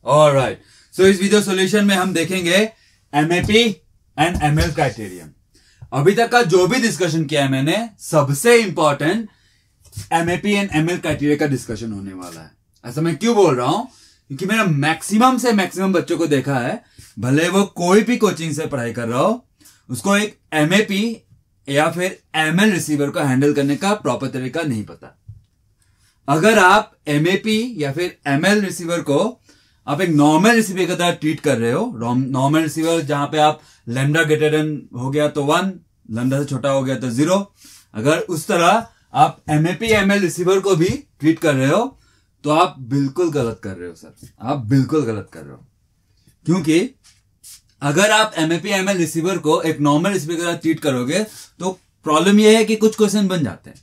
Alright, सो इस video solution में हम देखेंगे एमएपी एंड एमएल क्राइटेरियन। अभी तक का जो भी डिस्कशन किया है मैंने, सबसे important MAP and ML criteria का डिस्कशन होने वाला है। ऐसा मैं क्यों बोल रहा हूं? क्योंकि मैंने मैक्सिमम से मैक्सिमम बच्चों को देखा है, भले वो कोई भी कोचिंग से पढ़ाई कर रहा हो, उसको एक एमएपी या फिर एमएल रिसीवर को हैंडल करने का प्रॉपर तरीका नहीं पता। अगर आप एमएपी या फिर एमएल रिसीवर को आप एक नॉर्मल रिसीवर की तरह ट्रीट कर रहे हो, नॉर्मल रिसीवर जहां पे आप लैम्डा ग्रेटर देन हो गया तो 1, लैम्डा से छोटा हो गया तो 0, अगर उस तरह आप एमएपी एमएल रिसीवर को भी ट्रीट कर रहे हो तो आप बिल्कुल गलत कर रहे हो सर, आप बिल्कुल गलत कर रहे हो। क्योंकि अगर आप एमएपी एमएल रिसीवर को एक नॉर्मल रिसीवर की तरह ट्रीट करोगे तो प्रॉब्लम यह है कि कुछ क्वेश्चन बन जाते हैं।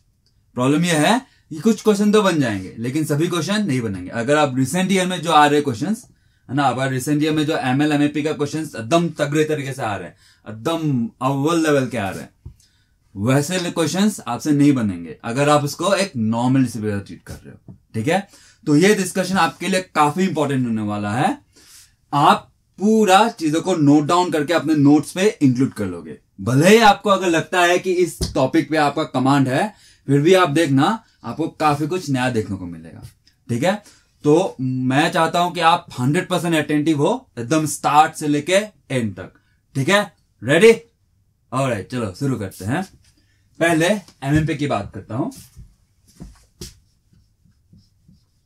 प्रॉब्लम यह है कि कुछ क्वेश्चन तो बन जाएंगे लेकिन सभी क्वेश्चन नहीं बनेंगे। अगर आप रिसेंट ईयर में जो आ रहे क्वेश्चंस है ना, अब रिसेंट ईयर में जो एमएल एमएपी का क्वेश्चंस एकदम तगड़े तरीके से आ रहे हैं, एकदम अव्वल लेवल के आ रहे हैं, वैसे क्वेश्चंस आपसे नहीं बनेंगे अगर आप उसको एक नॉर्मल रिसीवर ट्रीट कर रहे हो। ठीक है, तो ये डिस्कशन आपके लिए काफी इंपॉर्टेंट होने वाला है। आप पूरा चीजों को नोट डाउन करके अपने नोट्स पे इंक्लूड कर लोगे। भले ही आपको अगर लगता है कि इस टॉपिक पे आपका कमांड है, फिर भी आप देखना आपको काफी कुछ नया देखने को मिलेगा। ठीक है, तो मैं चाहता हूं कि आप 100% अटेंटिव हो एकदम स्टार्ट से लेके एंड तक। ठीक है, रेडी? ऑलराइट, चलो शुरू करते हैं। पहले एमएपी की बात करता हूं।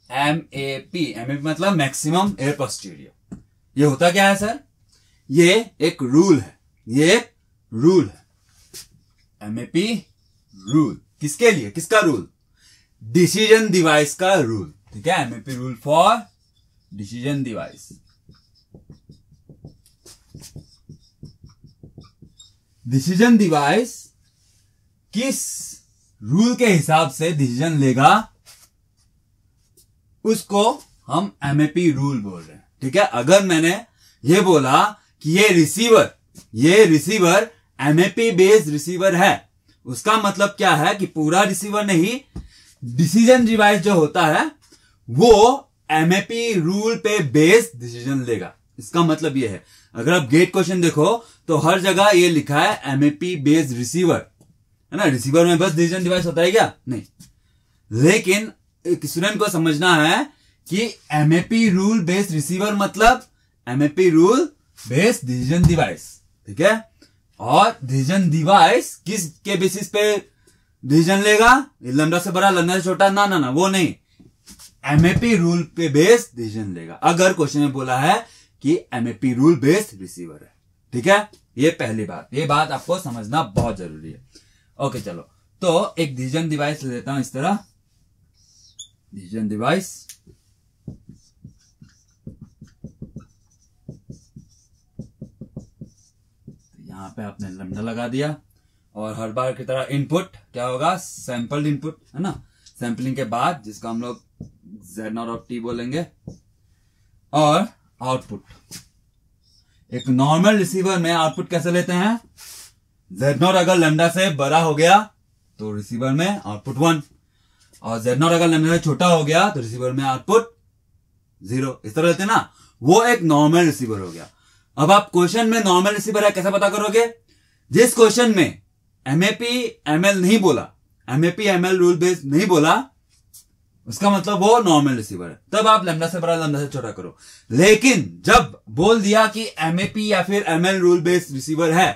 एमएपी मतलब मैक्सिमम एयर पोस्टीरियर। ये होता क्या है सर? ये एक रूल है, ये एक रूल है। एमएपी रूल किसके लिए? किसका रूल? डिसीजन डिवाइस का रूल। ठीक है, MAP rule for decision device. Decision device किस रूल के हिसाब से डिसीजन लेगा उसको हम एमएपी रूल बोल रहे हैं। ठीक है, अगर मैंने ये बोला कि ये रिसीवर एमएपी बेस्ड रिसीवर है, उसका मतलब क्या है कि पूरा रिसीवर नहीं, डिसीजन डिवाइस जो होता है वो एमएपी रूल पे बेस्ड डिसीजन लेगा। इसका मतलब ये है, अगर आप गेट क्वेश्चन देखो तो हर जगह ये लिखा है एमएपी बेस्ड रिसीवर, है ना। रिसीवर में बस डिसीजन डिवाइस होता है क्या? नहीं। लेकिन एक स्टूडेंट को समझना है कि एमएपी रूल बेस्ड रिसीवर मतलब MAP rule based decision device. ठीक है, और डिसीजन डिवाइस किस के बेसिस पे डिसीजन लेगा? लैम्डा से बड़ा, लैम्डा से छोटा? ना ना ना, वो नहीं, एमएपी रूल पे बेस्ड डिसीजन लेगा। अगर क्वेश्चन में बोला है कि एमएपी रूल बेस्ड रिसीवर है। ठीक है, ये पहली बात, ये बात आपको समझना बहुत जरूरी है। ओके, चलो तो एक डिसीजन डिवाइस ले लेता हूं इस तरह। डिसीजन डिवाइस यहां पे आपने लैम्डा लगा दिया और हर बार की तरह इनपुट क्या होगा? सैंपल्ड इनपुट, है ना। सैंपलिंग के बाद जिसका हम लोग Z0 और T बोलेंगे, और आउटपुट। एक नॉर्मल रिसीवर में आउटपुट कैसे लेते हैं? Z0 अगर लैम्डा से बड़ा हो गया तो रिसीवर में आउटपुट 1, और Z0 अगर लैम्डा से छोटा हो गया तो रिसीवर में आउटपुट 0। इस तरह लेते हैं ना, वो एक नॉर्मल रिसीवर हो गया। अब आप क्वेश्चन में नॉर्मल रिसीवर है कैसे पता करोगे? जिस क्वेश्चन में एमएपी एमएल नहीं बोला, एमएपी एमएल रूल बेस्ड नहीं बोला, उसका मतलब वो नॉर्मल रिसीवर है। तब आप लैम्डा से बड़ा, लैम्डा से छोटा करो। लेकिन जब बोल दिया कि एमएपी या फिर एमएल रूल बेस्ड रिसीवर है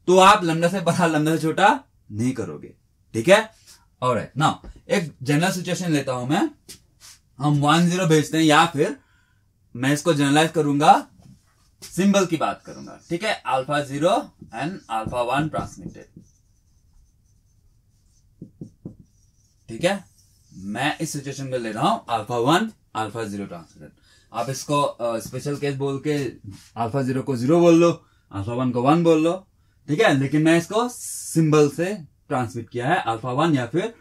तो आप लैम्डा से बड़ा, लैम्डा से छोटा नहीं करोगे। ठीक है, ऑलराइट। नाउ एक जनरल सिचुएशन लेता हूं मैं। हम 1-0 भेजते हैं, या फिर मैं इसको जनरलाइज करूंगा, सिंबल की बात करूंगा। ठीक है, अल्फा 0 एंड अल्फा 1 ट्रांसमिटेड। ठीक है, मैं इस सिचुएशन में ले रहा हूं अल्फा 1 अल्फा 0 ट्रांसमिटेड। आप इसको स्पेशल केस बोल के अल्फा 0 को 0 बोल लो, अल्फा 1 को 1 बोल लो। ठीक है, लेकिन मैं इसको सिंबल से ट्रांसमिट किया है, अल्फा 1 या फिर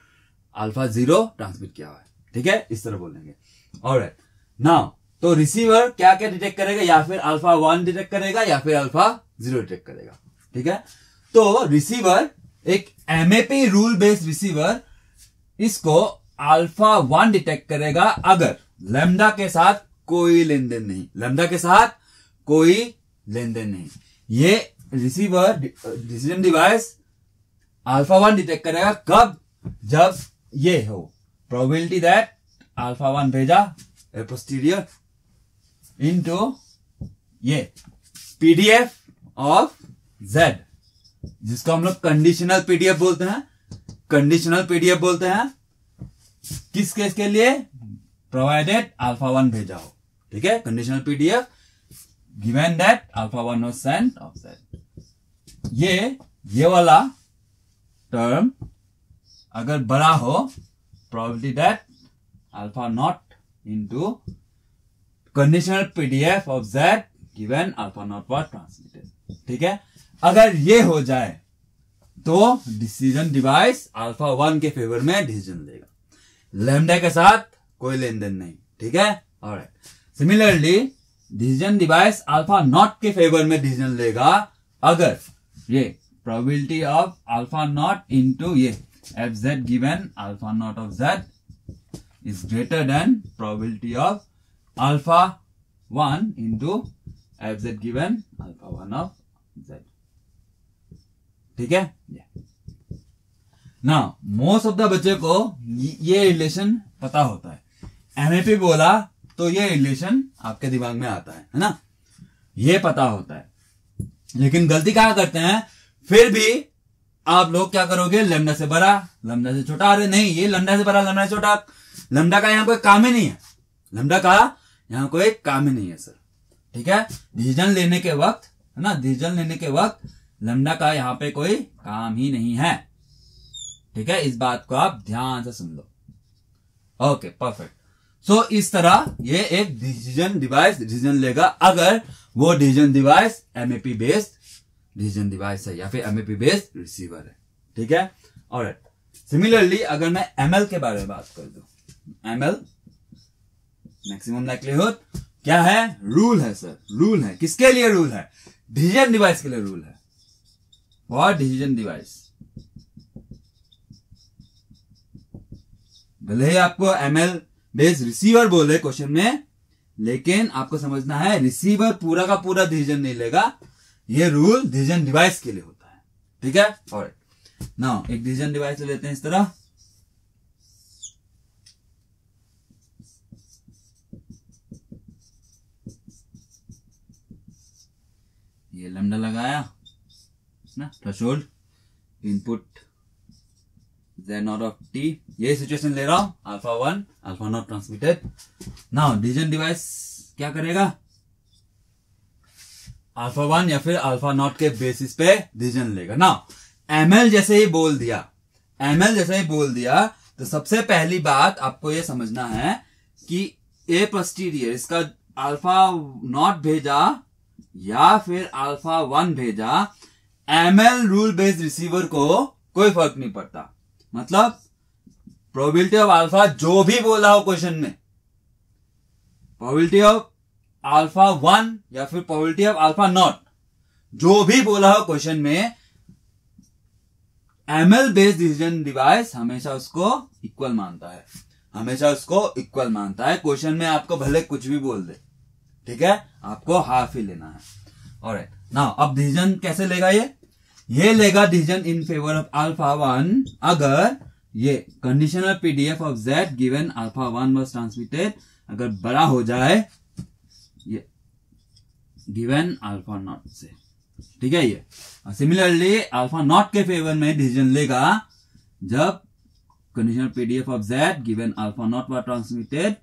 अल्फा 0 ट्रांसमिट किया हुआ है। ठीक है, इस तरह बोलेंगे। ऑलराइट, नाउ तो रिसीवर क्या क्या डिटेक्ट करेगा, या फिर अल्फा 1 डिटेक्ट करेगा या फिर अल्फा 0 डिटेक्ट करेगा। ठीक है, तो रिसीवर एक एमएपी रूल बेस्ड रिसीवर इसको अल्फा 1 डिटेक्ट करेगा अगर लैम्डा के साथ कोई लेन देन नहीं, लैम्डा के साथ कोई लेन देन नहीं। ये receiver decision device alpha 1 detect करेगा कब, जब ये हो प्रोबेबिलिटी दैट अल्फा 1 भेजा पोस्टीरियर इनटू ये पीडीएफ ऑफ जेड, जिसको हम लोग कंडीशनल पीडीएफ बोलते हैं। कंडीशनल पीडीएफ बोलते हैं किस केस के लिए, प्रोवाइडेड अल्फा 1 भेजा हो। ठीक है, conditional PDF given that alpha 1 was sent of Z. ये वाला टर्म अगर बड़ा हो, probability that alpha naught into conditional PDF of Z given alpha not was transmitted. ठीक है, अगर ये हो जाए तो डिसीजन डिवाइस अल्फा 1 के फेवर में डिसीजन लेगा, लैम्डा के साथ कोई लेन देन नहीं। ठीक है, alright. Similarly decision device alpha naught के फेवर में डिसीजन लेगा अगर ये probability of alpha naught into ये F Z given alpha not of Z is greater than probability of alpha 1 into F Z given alpha 1 of Z. ठीक है, ना most of the बच्चे को ये रिलेशन पता होता है। एमएपी बोला तो ये रिलेशन आपके दिमाग में आता है ना, ये पता होता है। लेकिन गलती क्या करते हैं, फिर भी आप लोग क्या करोगे, लैम्डा से बड़ा लैम्डा से छोटा, अरे नहीं ये लैम्डा से बड़ा लैम्डा से छोटा, लैम्डा का यहां कोई काम ही नहीं है, लैम्डा का यहां कोई काम ही नहीं है सर। ठीक है, डिसीजन लेने के वक्त है ना, डिसीजन लेने के वक्त लैम्डा का यहां पे कोई काम ही नहीं है। ठीक है, इस बात को आप ध्यान से सुन लो। Okay, perfect. सो इस तरह ये एक डिसीजन डिवाइस डिसीजन लेगा अगर वो decision device MAP based decision device है या फिर एमएपी बेस्ड रिसीवर है। ठीक है, ऑलराइट। सिमिलरली अगर मैं एमएल के बारे में बात कर दूं, एमएल मैक्सिमम लाइक्लीहुड क्या है, रूल है सर, रूल है। किसके लिए रूल है, डिसीजन डिवाइस के लिए रूल है। और डिसीजन डिवाइस भले ही आपको एमएल बेस्ड रिसीवर बोले क्वेश्चन में, लेकिन आपको समझना है रिसीवर पूरा का पूरा डिसीजन नहीं लेगा, ये रूल डिसीजन डिवाइस के लिए होता है। ठीक है, ऑलराइट। नाउ एक डिसीजन डिवाइस लेते हैं इस तरह, ये लैम्डा लगाया ना, threshold input Z not of T, ये सिचुएशन ले रहा हूं, alpha 1 alpha not transmitted. Now decision device क्या करेगा, अल्फा 1 या फिर अल्फा नॉट के बेसिस पे डिसीजन लेगा। नाउ एमएल जैसे ही बोल दिया, एमएल जैसे ही बोल दिया तो सबसे पहली बात आपको ये समझना है कि ए पोस्टीरियर इसका अल्फा नॉट भेजा या फिर अल्फा 1 भेजा, एमएल रूल बेस्ड रिसीवर को कोई फर्क नहीं पड़ता। मतलब प्रोबेबिलिटी ऑफ अल्फा जो भी बोला हो क्वेश्चन में, प्रोबेबिलिटी ऑफ अल्फा 1 या फिर प्रोबेबिलिटी ऑफ अल्फा नॉट, जो भी बोला हो क्वेश्चन में, एमएल बेस्ड डिसीजन डिवाइस हमेशा उसको इक्वल मानता है, हमेशा उसको इक्वल मानता है। क्वेश्चन में आपको भले कुछ भी बोल दे, ठीक है, आपको हाफ ही लेना है। ऑलराइट, नाउ अब डिसीजन कैसे लेगा, ये लेगा decision in favour of alpha 1 अगर ये conditional PDF of Z given alpha 1 was transmitted अगर बड़ा हो जाए ये गिवन अल्फा नॉट से। ठीक है, ये सिमिलरली अल्फा नॉट के फेवर में डिसीजन लेगा जब conditional PDF of Z given alpha not was transmitted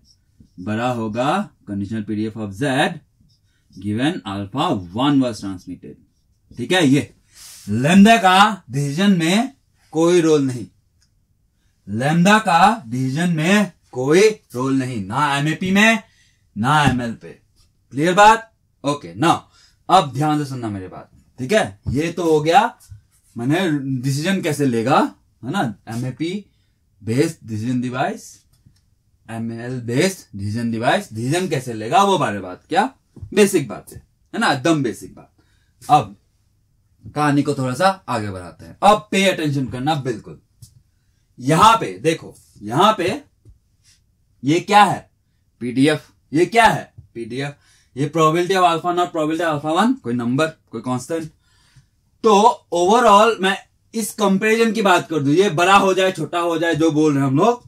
बड़ा होगा conditional PDF of Z given alpha 1 was transmitted. ठीक है, ये लैम्डा का डिसीजन में कोई रोल नहीं, लैम्डा का डिसीजन में कोई रोल नहीं, ना एमएपी में ना एमएल पे। क्लियर बात? ओके, नाउ अब ध्यान से सुनना मेरी बात। ठीक है, ये तो हो गया मैंने डिसीजन कैसे लेगा, है ना, MAP based decision device ML based decision device decision कैसे लेगा वो बारे बात, क्या बेसिक बात है ना, एकदम बेसिक बात। अब कहानी को थोड़ा सा आगे बढ़ाते हैं। अब पे अटेंशन करना बिल्कुल। यहां पे देखो, यहां पे ये क्या है, पीडीएफ। ये क्या है, पीडीएफ। ये probability of alpha not, probability of alpha 1, कोई नंबर, कोई कांस्टेंट। तो ओवरऑल मैं इस कंपैरिजन की बात कर दूं, ये बड़ा हो जाए छोटा हो जाए जो बोल रहे हैं हम लोग,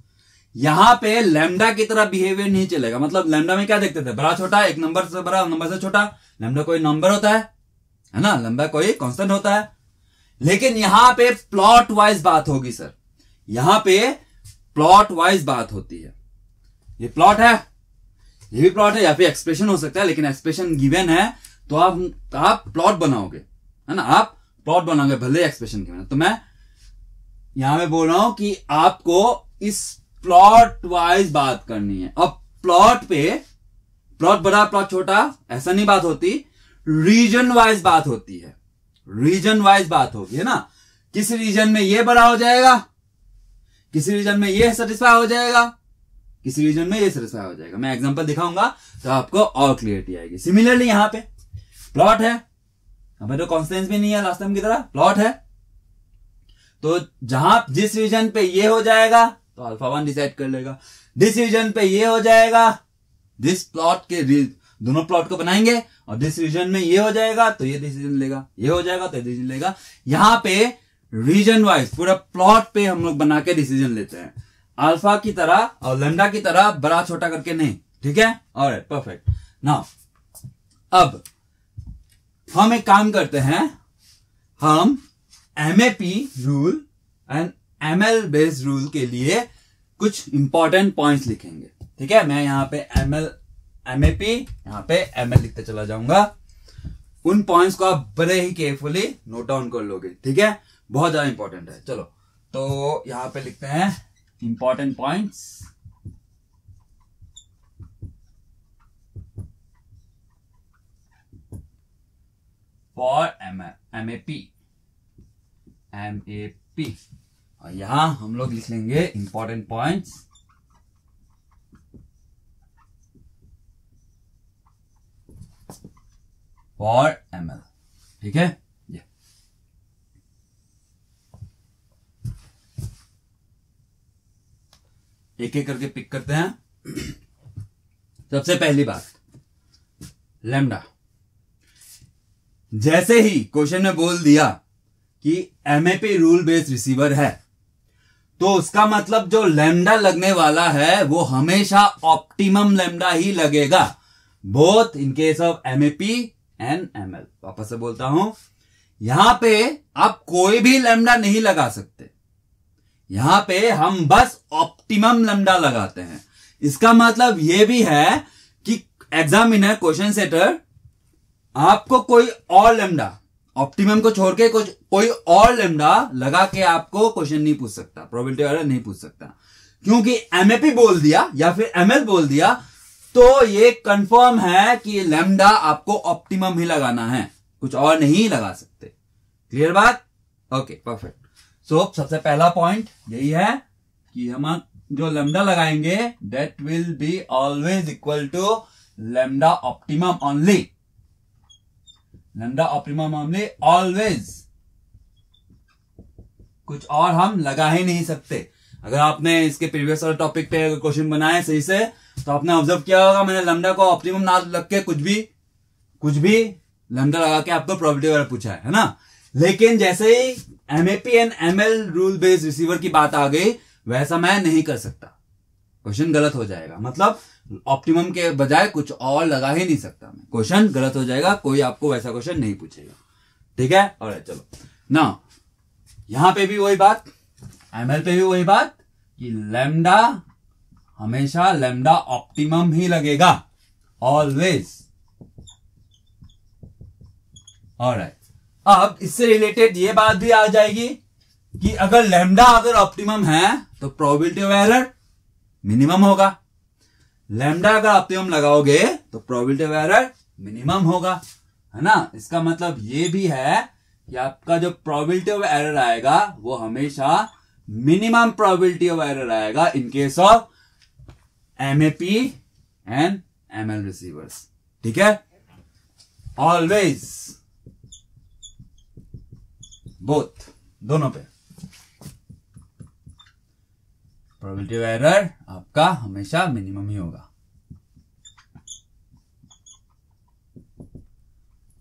यहां पे लैम्डा की तरह बिहेवियर नहीं चलेगा। मतलब लैम्डा में क्या देखते थे, बड़ा छोटा, एक नंबर से बड़ा नंबर से छोटा। लैम्डा कोई नंबर होता है ना, लैम्डा कोई कांस्टेंट होता है। लेकिन यहां पे प्लॉट वाइज बात होगी सर, यहां पे प्लॉट वाइज बात होती है। ये प्लॉट है, ये भी प्लॉट है, या फिर एक्सप्रेशन हो सकता है, लेकिन एक्सप्रेशन गिवन है तो आप प्लॉट बनाओगे, है ना, आप प्लॉट बनाओगे भले एक्सप्रेशन गिवन है। तो मैं यहां पे बोल रहा हूं कि आपको इस प्लॉट वाइज बात करनी है। अब प्लॉट पे प्लॉट बड़ा प्लॉट छोटा ऐसा नहीं बात होती, रीजन वाइज बात होती है। रीजन वाइज बात होगी, है ना। किसी रीजन में ये बड़ा हो जाएगा, किसी रीजन में ये सेटिस्फाई हो जाएगा, किसी रीजन में ये सेटिस्फाई हो जाएगा। मैं एग्जांपल दिखाऊंगा तो आपको और क्लियरिटी आएगी। सिमिलरली यहां पे प्लॉट है, हमें तो कॉन्स्टेंस भी नहीं है लास्ट टाइम की तरह, प्लॉट है। तो जहां जिस रीजन पे ये हो जाएगा तो अल्फा 1 डिसाइड कर लेगा, जिस रीजन पे ये हो जाएगा, जिस प्लॉट के दोनों प्लॉट को बनाएंगे और जिस रीजन में ये हो जाएगा तो ये डिसीजन लेगा, ये हो जाएगा तो ये डिसीजन लेगा। यहां पे रीजन वाइज पूरा प्लॉट पे हम लोग बना के डिसीजन लेते हैं, अल्फा की तरह और लैम्डा की तरह बड़ा छोटा करके नहीं, ठीक है। Alright, perfect. नाउ अब हम एक काम करते हैं, हम MAP rule and ML based rule के लिए कुछ इंपॉर्टेंट पॉइंट्स लिखेंगे, ठीक है। मैं यहां पे एमएपी यहां पे एमएल लिखते चला जाऊंगा। उन पॉइंट्स को आप बड़े ही केयरफुली नोट डाउन कर लोगे, ठीक है, बहुत ज्यादा इंपॉर्टेंट है। चलो तो यहां पे लिखते हैं इंपॉर्टेंट पॉइंट्स। फॉर एमएपी और यहां हम लोग लिख लेंगे इंपॉर्टेंट पॉइंट्स फॉर एमएल, ठीक है। ये एक एक करके पिक करते हैं। सबसे पहली बात, लैम्डा। जैसे ही क्वेश्चन में बोल दिया कि एमएपी रूल बेस्ड रिसीवर है, तो उसका मतलब जो लैम्डा लगने वाला है वो हमेशा ऑप्टिमम लैम्डा ही लगेगा, both in case of MAP and ML. वापस से बोलता हूं, यहां पे आप कोई भी लैम्डा नहीं लगा सकते, यहां पे हम बस ऑप्टिमम लैम्डा लगाते हैं। इसका मतलब यह भी है कि एग्जामिनर, क्वेश्चन सेटर आपको कोई और लैम्डा, ऑप्टिमम को छोड़ के कोई और लैम्डा लगा के आपको क्वेश्चन नहीं पूछ सकता, प्रोबेबिलिटी एरर नहीं पूछ सकता। क्योंकि एमएपी बोल दिया या फिर एमएल बोल दिया तो ये कंफर्म है कि लैम्डा आपको ऑप्टिमम ही लगाना है, कुछ और नहीं लगा सकते। क्लियर बात? Okay, perfect. सो सबसे पहला पॉइंट यही है कि हम जो लैम्डा लगाएंगे that will be always equal to lambda optimum only, lambda optimum only always, कुछ और हम लगा ही नहीं सकते। अगर आपने इसके प्रीवियस वाले टॉपिक पे अगर क्वेश्चन बनाए सही से तो आपने ऑब्जर्व किया होगा, मैंने लैम्डा को ऑप्टिमम ना लग के कुछ भी लैम्डा लगा के आपको प्रोबेबिलिटी वगैरह पूछा है ना। लेकिन जैसे ही MAP and ML rule based receiver की बात आ गई, वैसा मैं नहीं कर सकता, क्वेश्चन गलत हो जाएगा। मतलब ऑप्टिमम के बजाय कुछ और लगा ही नहीं सकता मैं, क्वेश्चन गलत हो जाएगा, कोई आपको वैसा क्वेश्चन नहीं पूछेगा, ठीक है। और चलो ना, यहां पे भी वही बात, एमएल पे भी वही बात कि लैम्डा हमेशा लैम्डा ऑप्टिमम ही लगेगा, ऑलवेज। ऑलराइट, अब इससे रिलेटेड ये बात भी आ जाएगी कि अगर लैम्डा अगर ऑप्टिमम है तो प्रोबेबिलिटी ऑफ एरर मिनिमम होगा। लैम्डा अगर ऑप्टिमम लगाओगे तो प्रोबेबिलिटी ऑफ एरर मिनिमम होगा, है ना। इसका मतलब ये भी है कि आपका जो प्रोबेबिलिटी ऑफ एरर आएगा वो हमेशा मिनिमम प्रोबेबिलिटी ऑफ एरर आएगा in case of MAP and ML receivers. ठीक है, ऑलवेज बोथ, दोनों पे प्रोबेबिलिटी ऑफ एरर आपका हमेशा मिनिमम ही होगा.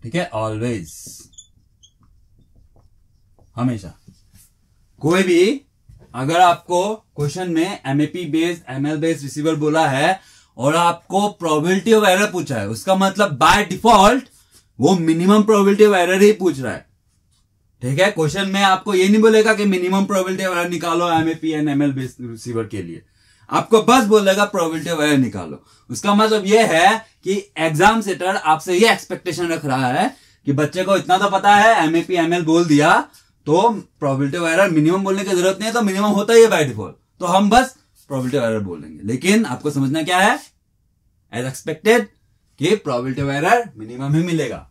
ठीक है, ऑलवेज, हमेशा. कोई भी अगर आपको क्वेश्चन में MAP based ML based receiver बोला है और आपको प्रोबेबिलिटी ऑफ एरर पूछा है, उसका मतलब बाय डिफॉल्ट वो मिनिमम प्रोबेबिलिटी ऑफ एरर ही पूछ रहा है. ठीक है, क्वेश्चन में आपको ये नहीं बोलेगा कि मिनिमम प्रोबेबिलिटी ऑफ एरर निकालो MAP and ML based receiver के लिए, आपको बस बोलेगा प्रोबेबिलिटी ऑफ एरर निकालो. उसका मतलब ये है कि एग्जाम सेटर आपसे ये एक्सपेक्टेशन रख रहा है कि बच्चे को इतना तो पता है, MAP ML बोल दिया तो प्रोबेबिलिटी ऑफ एरर मिनिमम बोलने की जरूरत नहीं है, तो मिनिमम होता ही है बाय डिफॉल्ट, तो हम बस प्रोबेबिलिटी ऑफ एरर बोलेंगे. लेकिन आपको समझना क्या है, एज एक्सपेक्टेड कि प्रोबेबिलिटी ऑफ एरर मिनिमम ही मिलेगा,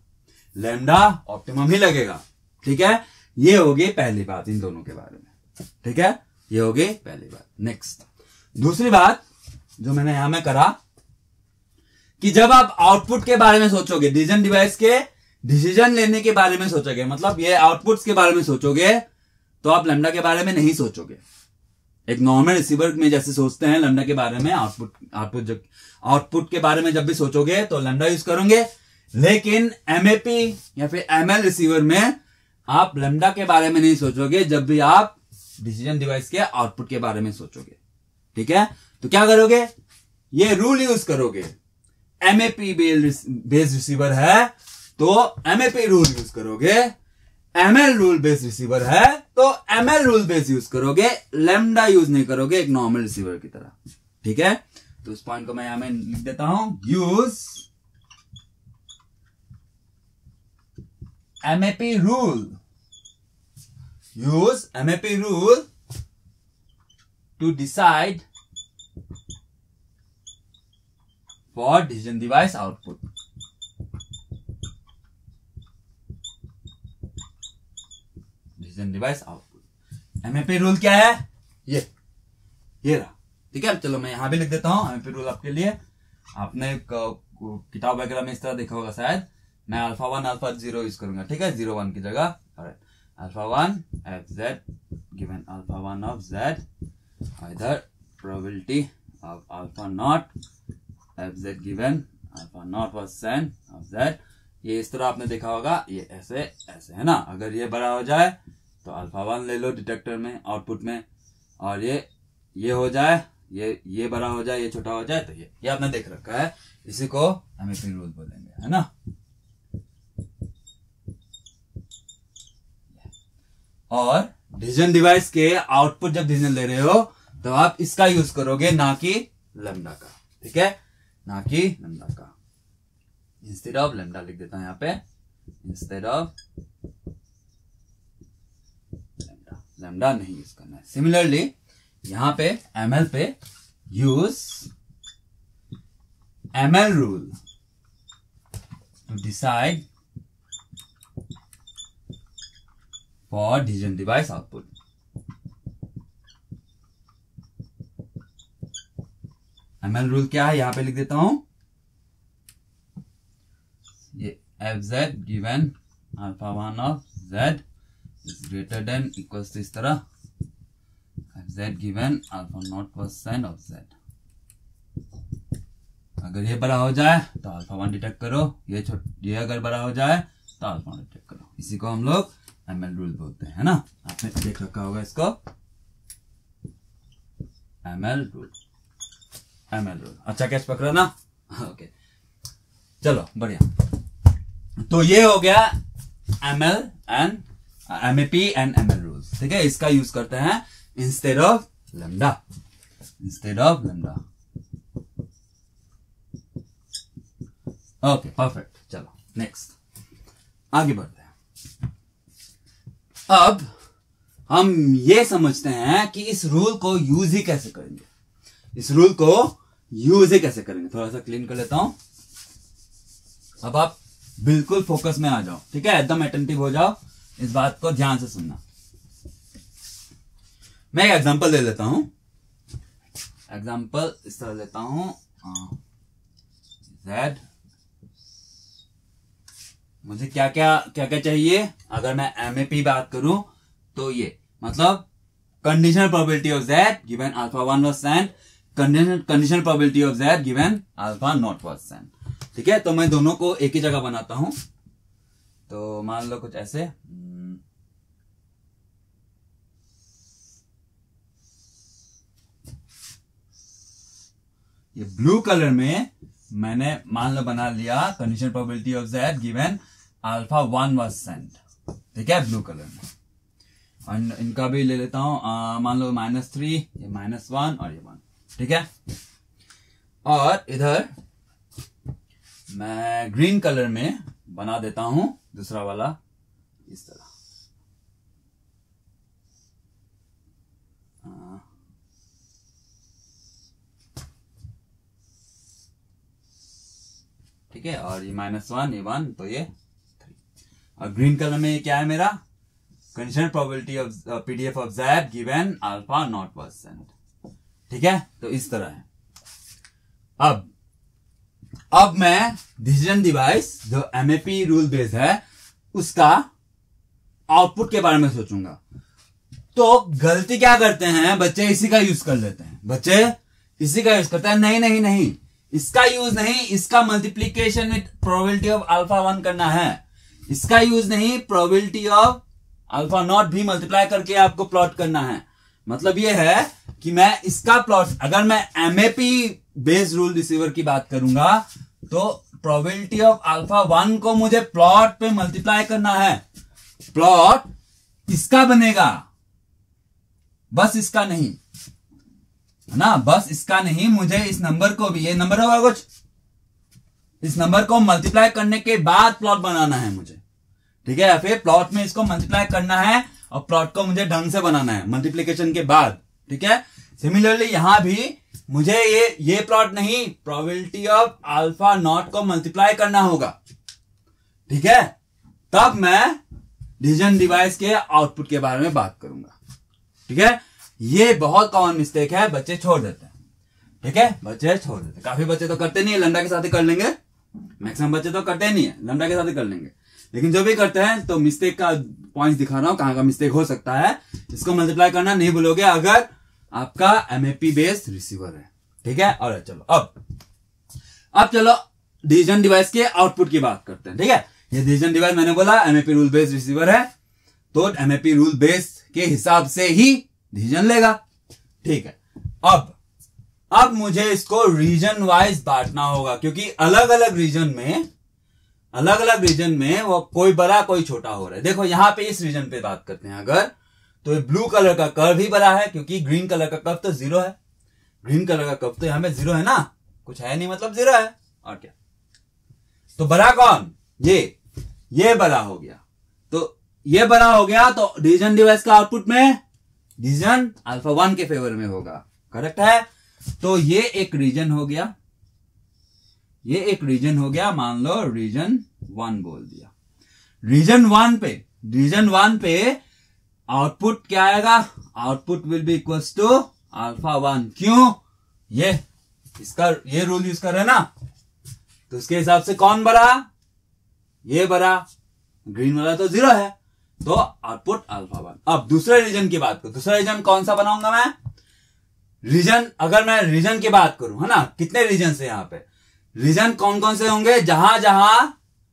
लैम्डा ऑप्टिमम ही लगेगा. ठीक है, ये होगी पहली बात इन दोनों के बारे में. ठीक है, ये होगी पहली बात. नेक्स्ट, दूसरी बात जो मैंने यहां में करा कि जब आप आउटपुट के बारे में सोचोगे, डिसीजन डिवाइस के डिसीजन लेने के बारे में सोचोगे, मतलब ये आउटपुट्स के बारे में सोचोगे, तो आप लैम्डा के बारे में नहीं सोचोगे. एक नॉर्मल रिसीवर में जैसे सोचते हैं लैम्डा के बारे में, आउटपुट के बारे में जब भी सोचोगे तो लैम्डा यूज करोगे. लेकिन MAP या फिर ML रिसीवर में आप लैम्डा के बारे में नहीं सोचोगे जब भी आप डिसीजन डिवाइस के आउटपुट के बारे में सोचोगे. ठीक है, तो क्या करोगे, ये रूल यूज करोगे. MAP बेस्ड रिसीवर है तो MAP रूल यूज करोगे, ML रूल बेस्ड रिसीवर है तो ML रूल बेस्ड यूज करोगे, लैम्डा यूज नहीं करोगे एक नॉर्मल रिसीवर की तरह. ठीक है, तो इस पॉइंट को मैं यहां में लिख देता हूं, use MAP rule to decide for decision device output. Decision device output MAP rule क्या है, ये रहा. ठीक है, चलो मैं यहां भी लिख देता हूं MAP रूल आपके लिए. आपने किताब वगैरह में इस तरह देखा होगा शायद. मैं अल्फा 1 अल्फा 0 यूज करूंगा. ठीक है, 0 1 की जगह. Alpha 1 FZ given alpha 1 of Z, either probability of alpha naught FZ given alpha naught percent of Z. ये इस तरह आपने देखा होगा, ये ऐसे ऐसे है ना. अगर ये बड़ा हो जाए तो अल्फा 1 ले लो डिटेक्टर में, आउटपुट में, और ये हो जाए, ये बड़ा हो जाए, ये छोटा हो जाए, तो ये आपने देख रखा है. इसी को MAP रूल बोलेंगे, है ना. और डिसीजन डिवाइस के आउटपुट जब डिसीजन ले रहे हो तो आप इसका यूज करोगे, ना कि लैम्डा का. ठीक है, ना कि लैम्डा का. इंस्टेड ऑफ लैम्डा लिख देता हूं यहां पे, इंस्टेड ऑफ लैम्डा नहीं यूज करना है. सिमिलरली यहां पे ML पे use ML rule to decide for decision device output. ML rule क्या है, यहां पे लिख देता हूं, ये FZ given alpha 1 of Z is greater than equals to इस तरह FZ given alpha 0% of Z. अगर ये बड़ा हो जाए तो अल्फा 1 डिटेक्ट करो, ये अगर बड़ा हो जाए तो अल्फा 1 डिटेक्ट करो. इसी को हम लोग ML रूल बोलते हैं, है ना. आपने देख रखा होगा इसको, ML रूल. अच्छा कैच पकड़ा ना. ओके, चलो बढ़िया. तो ये हो गया MAP एंड ML रूल्स. ठीक है, इसका यूज करते हैं instead of lambda. Okay, perfect. चलो नेक्स्ट आगे बढ़ते हैं. अब हम ये समझते हैं कि इस रूल को यूज ही कैसे करेंगे. थोड़ा सा क्लीन कर लेता हूं. अब आप बिल्कुल फोकस में आ जाओ. ठीक है, एकदम अटेंटिव हो जाओ, इस बात को ध्यान से सुनना. मैं एक एग्जांपल ले लेता हूं. एग्जाम्पल इस तरह लेता हूं, Z, मुझे क्या क्या चाहिए, अगर मैं MAP बात करूं तो ये मतलब conditional probability of Z given alpha 1 was sent, conditional probability of Z given alpha not was sent. ठीक है, तो मैं दोनों को एक ही जगह बनाता हूं। तो मान लो कुछ ऐसे, ये ब्लू कलर में मैंने मान लो बना लिया conditional probability of Z given alpha 1 was sent. ठीक है, ब्लू कलर में, और इनका भी ले लेता हूं, मान लो -3, ये -1 और ये 1। ठीक है, और इधर मैं ग्रीन कलर में बना देता हूं दूसरा वाला इस तरह। ठीक है, और ये -1, ये 1, तो ये 3। और ग्रीन कलर में क्या है मेरा, conditional probability of PDF of Z given alpha not was sent. ठीक है, तो इस तरह है। अब मैं डिसीजन डिवाइस जो MAP रूल बेस है उसका आउटपुट के बारे में सोचूंगा। तो गलती क्या करते हैं बच्चे, इसी का यूज कर लेते हैं। बच्चे इसी का यूज करते हैं, नहीं, इसका यूज नहीं, इसका multiplication with probability of alpha 1 करना है। इसका यूज नहीं, प्रोबेबिलिटी ऑफ अल्फा नॉट भी मल्टीप्लाई करके आपको प्लॉट करना है। मतलब ये है कि मैं इसका प्लॉट, अगर मैं MAP बेस्ड रूल रिसीवर की बात करूंगा तो प्रोबेबिलिटी ऑफ अल्फा 1 को मुझे प्लॉट पे मल्टीप्लाई करना है। प्लॉट इसका बनेगा, बस इसका नहीं है ना, बस इसका नहीं, मुझे इस नंबर को भी, ये नंबर होगा कुछ, इस नंबर को मल्टीप्लाई करने के बाद प्लॉट बनाना है मुझे। ठीक है, या फिर प्लॉट में इसको मल्टीप्लाई करना है और प्लॉट को मुझे ढंग से बनाना है मल्टीप्लीकेशन के बाद। ठीक है, सिमिलरली यहां भी मुझे ये प्लॉट नहीं, प्रोबेबिलिटी ऑफ अल्फा नॉट को मल्टीप्लाई करना होगा। ठीक है, तब मैं डिसीजन डिवाइस के आउटपुट के बारे में बात करूंगा। ठीक है, ये बहुत कॉमन मिस्टेक है, बच्चे छोड़ देते हैं। ठीक है, बच्चे छोड़ देते हैं, काफी बच्चे तो करते नहीं है, लैम्डा के साथ ही कर लेंगे। मैक्सिमम बच्चे तो करते नहीं है, लैम्डा के साथ ही कर लेंगे। लेकिन जो भी करते हैं, तो मिस्टेक का पॉइंट दिखा रहा हूं, कहां का मिस्टेक हो सकता है। इसको मल्टीप्लाई करना नहीं भूलोगे अगर आपका MAP बेस्ड रिसीवर है। ठीक है, और चलो अब चलो डिसीजन डिवाइस के आउटपुट की बात करते हैं। ठीक है, ये डिसीजन डिवाइस मैंने बोला MAP रूल बेस्ड रिसीवर है, तो MAP रूल बेस्ड के हिसाब से ही डिसीजन लेगा। ठीक है, अब मुझे इसको रीजन वाइज बांटना होगा, क्योंकि अलग अलग रीजन में वो कोई बड़ा कोई छोटा हो रहा है। देखो यहां पे इस रीजन पे बात करते हैं अगर, तो ब्लू कलर का कर्व ही बड़ा है, क्योंकि ग्रीन कलर का कर्व तो 0 है। ग्रीन कलर का कर्व तो यहां पे 0 है ना, कुछ है नहीं मतलब 0 है, और क्या। तो बड़ा कौन, ये बड़ा हो गया। तो ये बड़ा हो गया, तो डिसीजन डिवाइस का आउटपुट में डिसीजन अल्फा 1 के फेवर में होगा। करेक्ट है, तो ये एक रीजन हो गया, ये एक रीजन हो गया, मान लो रीजन 1 बोल दिया। रीजन 1 पे आउटपुट क्या आएगा, output will be equals to alpha 1। क्यों, ये रूल यूज कर रहे हैं ना, तो उसके हिसाब से कौन बड़ा, ये बड़ा, ग्रीन वाला तो 0 है, तो आउटपुट अल्फा 1। अब दूसरे रीजन की बात करूं, दूसरा रीजन कौन सा बनाऊंगा मैं, रीजन, अगर मैं रीजन की बात करूं, है ना, कितने रीजन है यहां पे, रीजन कौन कौन से होंगे, जहां जहां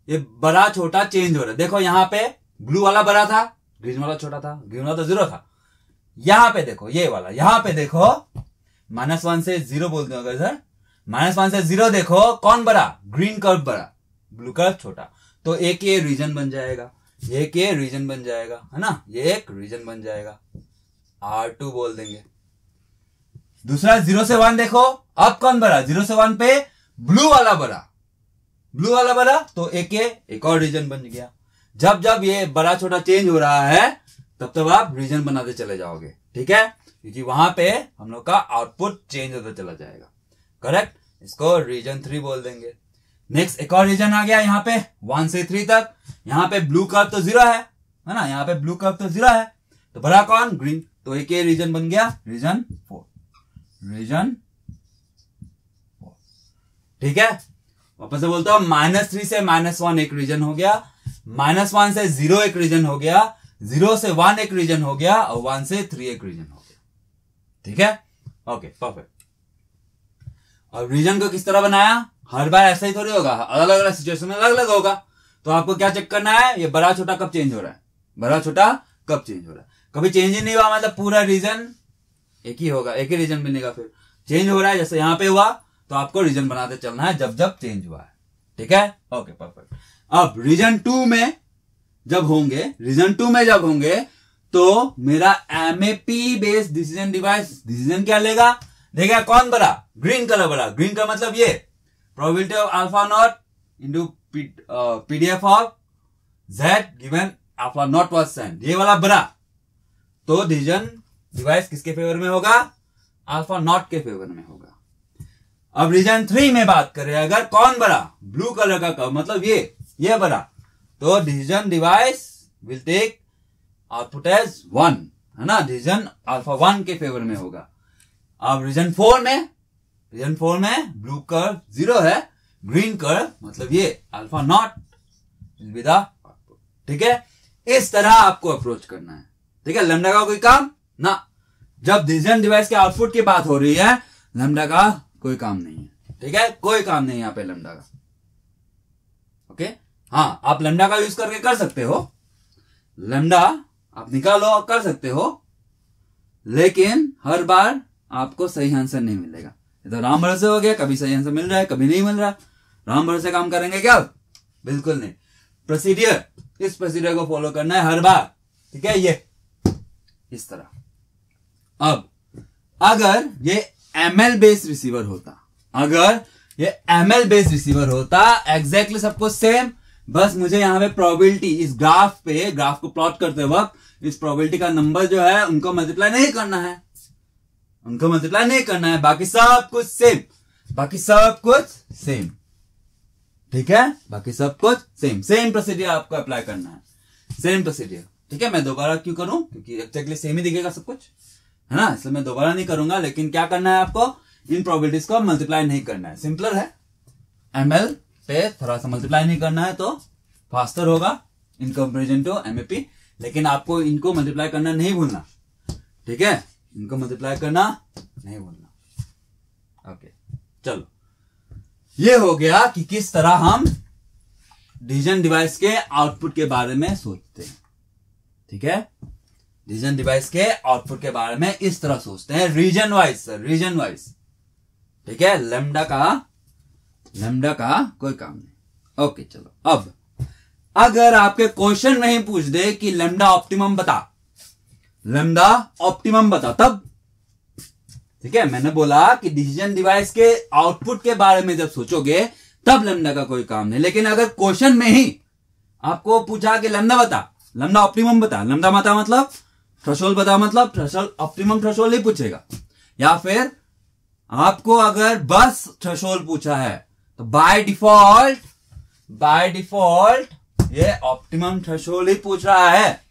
ये बड़ा छोटा चेंज हो रहा है। देखो यहां पे ब्लू वाला बड़ा था, ग्रीन वाला छोटा था, ग्रीन वाला तो 0 था। यहां पे देखो ये वाला, यहां पे देखो -1 से 0 बोलते हो सर, -1 से 0 देखो कौन बड़ा, ग्रीन कर्व बड़ा, ब्लू कर्व छोटा, तो एक ये रीजन बन जाएगा, एक ये रीजन बन जाएगा, है ना, ये एक रीजन बन जाएगा, R2 बोल देंगे। दूसरा 0 से 1 देखो, अब कौन बड़ा, 0 से 1 पे ब्लू वाला बड़ा, तो एक और रीजन बन गया। जब जब ये बड़ा छोटा चेंज हो रहा है तब तब आप रीजन बनाते चले जाओगे। ठीक है, क्योंकि वहां पे हम लोग का आउटपुट चेंज होता चला जाएगा। करेक्ट, इसको रीजन 3 बोल देंगे। नेक्स्ट एक और रीजन आ गया यहाँ पे 1 से 3 तक। यहाँ पे ब्लू कर्व तो 0 है ना, यहाँ पे ब्लू कर्व तो 0 है, तो बड़ा कौन, ग्रीन, तो एक ये रीजन बन गया रीजन 4। रीजन ठीक है, वापस से बोलता हूं, -3 से -1 एक रीजन हो गया, -1 से 0 एक रीजन हो गया, 0 से 1 एक रीजन हो गया, और 1 से 3 एक रीजन हो गया। ठीक है, ओके परफेक्ट। और रीजन को किस तरह बनाया, हर बार ऐसा ही थोड़ी होगा, अलग अलग सिचुएशन में अलग अलग होगा। तो आपको क्या चेक करना है, ये बड़ा छोटा कब चेंज हो रहा है, बड़ा छोटा कब चेंज हो रहा है। कभी चेंज ही नहीं हुआ मतलब पूरा रीजन एक ही होगा, एक ही रीजन मिलेगा। फिर चेंज हो रहा है, जैसे यहां पे हुआ, तो आपको रीजन बनाते चलना है जब जब चेंज हुआ है। ठीक है, ओके परफेक्ट। अब रीजन 2 में जब होंगे, तो मेरा MAP based decision device decision क्या लेगा, देखिए कौन बड़ा, ग्रीन कलर बड़ा। ग्रीन का मतलब ये probability of alpha not into PDF of Z given alpha not was send, ये वाला बड़ा। तो डिसीजन डिवाइस किसके फेवर में होगा, अल्फा नॉट के फेवर में होगा। अब रीजन 3 में बात करें, अगर कौन बड़ा, ब्लू कलर का कर्व मतलब ये बड़ा, तो decision device will take output as 1, है ना, डिसीजन अल्फा 1 के फेवर में होगा। अब रीजन 4 में ब्लू कर्व 0 है, ग्रीन कर्व मतलब ये alpha not will be the output. ठीक है, इस तरह आपको अप्रोच करना है। ठीक है, लैम्डा का कोई काम ना, जब डिसीजन डिवाइस के आउटपुट की बात हो रही है, लैम्डा का कोई काम नहीं है। ठीक है, कोई काम नहीं है यहां पे लैम्डा का। ओके, हाँ आप लैम्डा का यूज करके कर सकते हो, लैम्डा आप निकालो और कर सकते हो, लेकिन हर बार आपको सही आंसर नहीं मिलेगा। ये तो राम भरोसे हो गया, कभी सही आंसर मिल रहा है, कभी नहीं मिल रहा। राम भरोसे काम करेंगे क्या, बिल्कुल नहीं। प्रोसीडियर, इस प्रोसीडियर को फॉलो करना है हर बार। ठीक है, ये इस तरह। अब अगर ये एमएल बेस्ड रिसीवर होता, एग्जैक्टली सबको सेम, बस मुझे यहां पे प्रोबेबिलिटी इस ग्राफ को प्लॉट करते वक्त इस प्रोबेबिलिटी का नंबर जो है उनको मल्टीप्लाई नहीं करना है, बाकी सब कुछ सेम। ठीक है, बाकी सब कुछ सेम प्रोसीडियर आपको अप्लाई करना है, सेम प्रोसीडियर। ठीक है, मैं दोबारा क्यों करूं, क्योंकि एक्जैक्टली सेम ही दिखेगा सब कुछ, है ना, इसलिए मैं दोबारा नहीं करूंगा। लेकिन क्या करना है आपको, इन प्रोबेबिलिटीज को मल्टीप्लाई नहीं करना है, सिंपलर है। एमएल पे थोड़ा सा मल्टीप्लाई नहीं करना है तो फास्टर होगा इन कंपेरिजन टू एमएपी, लेकिन आपको इनको मल्टीप्लाई करना नहीं भूलना। ठीक है, इनको मल्टीप्लाई करना नहीं भूलना। ओके, चलो, ये हो गया कि किस तरह हम डिसीजन डिवाइस के आउटपुट के बारे में सोचते हैं। ठीक है, डिसीजन डिवाइस के आउटपुट के बारे में इस तरह सोचते हैं, रीजन वाइज। ठीक है, लैम्डा का कोई काम नहीं। ओके चलो, अब अगर आपके क्वेश्चन में ही पूछ दे कि लैम्डा ऑप्टिमम बता, तब ठीक है, मैंने बोला कि डिसीजन डिवाइस के आउटपुट के बारे में जब सोचोगे तब लैम्डा का कोई काम नहीं। लेकिन अगर क्वेश्चन में ही आपको पूछा कि लैम्डा ऑप्टिमम बता, लैम्डा बता मतलब थ्रेशोल्ड बता, मतलब थ्रेशोल्ड ऑप्टिमम थ्रेशोल्ड ही पूछेगा, या फिर आपको अगर बस थ्रेशोल्ड पूछा है तो बाय डिफॉल्ट ये ऑप्टिमम थ्रेशोल्ड ही पूछ रहा है।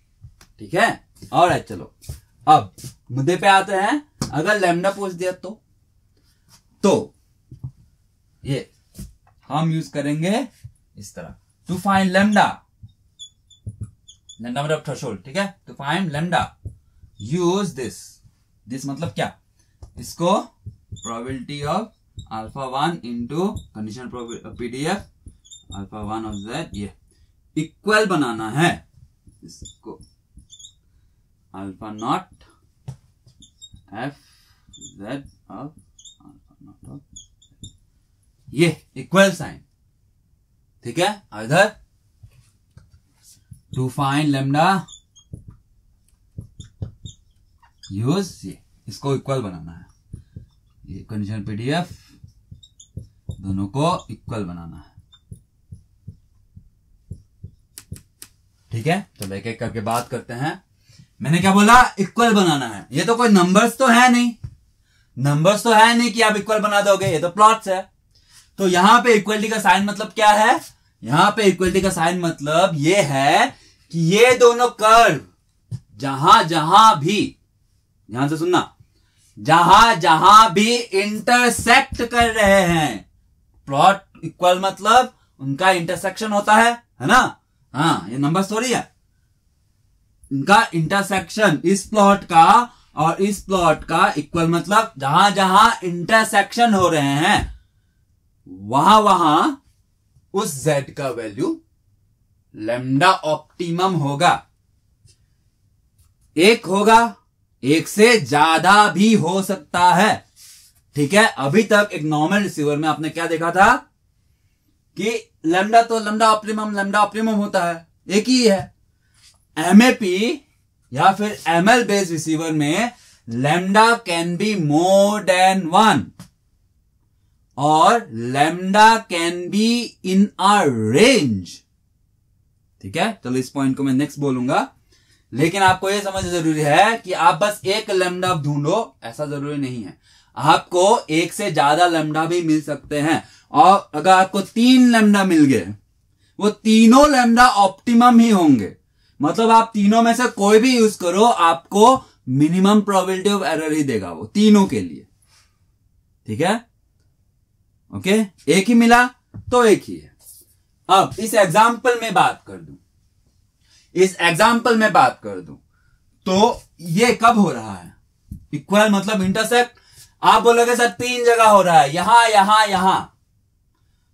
ठीक है, ऑलराइट, चलो अब मुद्दे पे आते हैं। अगर लैम्डा पूछ दिया तो ये हम यूज करेंगे इस तरह, टू फाइंड लैम्डा मतलब थ्रेशोल्ड। ठीक है, to find lambda use this मतलब क्या, इसको probability of alpha 1 into condition PDF alpha 1 of Z, ये इक्वल बनाना है इसको alpha not F Z of alpha not of, ये इक्वल साइन। ठीक है, इधर टू फाइंड लैम्डा यूज ये, इसको इक्वल बनाना है, ये कंडीशन पीडीएफ दोनों को इक्वल बनाना है। ठीक है, चलो एक एक करके बात करते हैं। मैंने क्या बोला, इक्वल बनाना है। ये तो कोई नंबर्स तो है नहीं कि आप इक्वल बना दोगे, ये तो प्लॉट्स है। तो यहां पे इक्वलिटी का साइन मतलब क्या है, यहां पे इक्वलिटी का साइन मतलब ये है कि ये दोनों कर्व जहां भी, ध्यान से सुनना, जहां भी इंटरसेक्ट कर रहे हैं प्लॉट इक्वल मतलब उनका इंटरसेक्शन होता है ना। हाँ, ये नंबर थोड़ी है, इनका इंटरसेक्शन इस प्लॉट का और इस प्लॉट का इक्वल मतलब जहां जहां इंटरसेक्शन हो रहे हैं वहां वहां उस z का वैल्यू लैम्डा ऑप्टिमम होगा। एक होगा, एक से ज्यादा भी हो सकता है। ठीक है, अभी तक एक नॉर्मल रिसीवर में आपने क्या देखा था कि लैम्डा तो लैम्डा ऑप्टिमम होता है, एक ही है। एमएपी या फिर एमएल बेस्ड रिसीवर में lambda can be more than 1 और lambda can be in a range. ठीक है, चलो इस पॉइंट को मैं नेक्स्ट बोलूंगा, लेकिन आपको यह समझना जरूरी है कि आप बस एक लैम्डा ढूंढो, ऐसा जरूरी नहीं है। आपको एक से ज्यादा लैम्डा भी मिल सकते हैं, और अगर आपको 3 लैम्डा मिल गए, वो तीनों लैम्डा ऑप्टिमम ही होंगे। मतलब आप तीनों में से कोई भी यूज करो, आपको मिनिमम प्रोबेबिलिटी ऑफ एरर ही देगा वो तीनों के लिए। ठीक है, ओके, एक ही मिला तो एक ही है। अब इस एग्जाम्पल में बात कर दूं, तो ये कब हो रहा है इक्वल मतलब इंटरसेक्ट? आप बोलोगे सर 3 जगह हो रहा है, यहां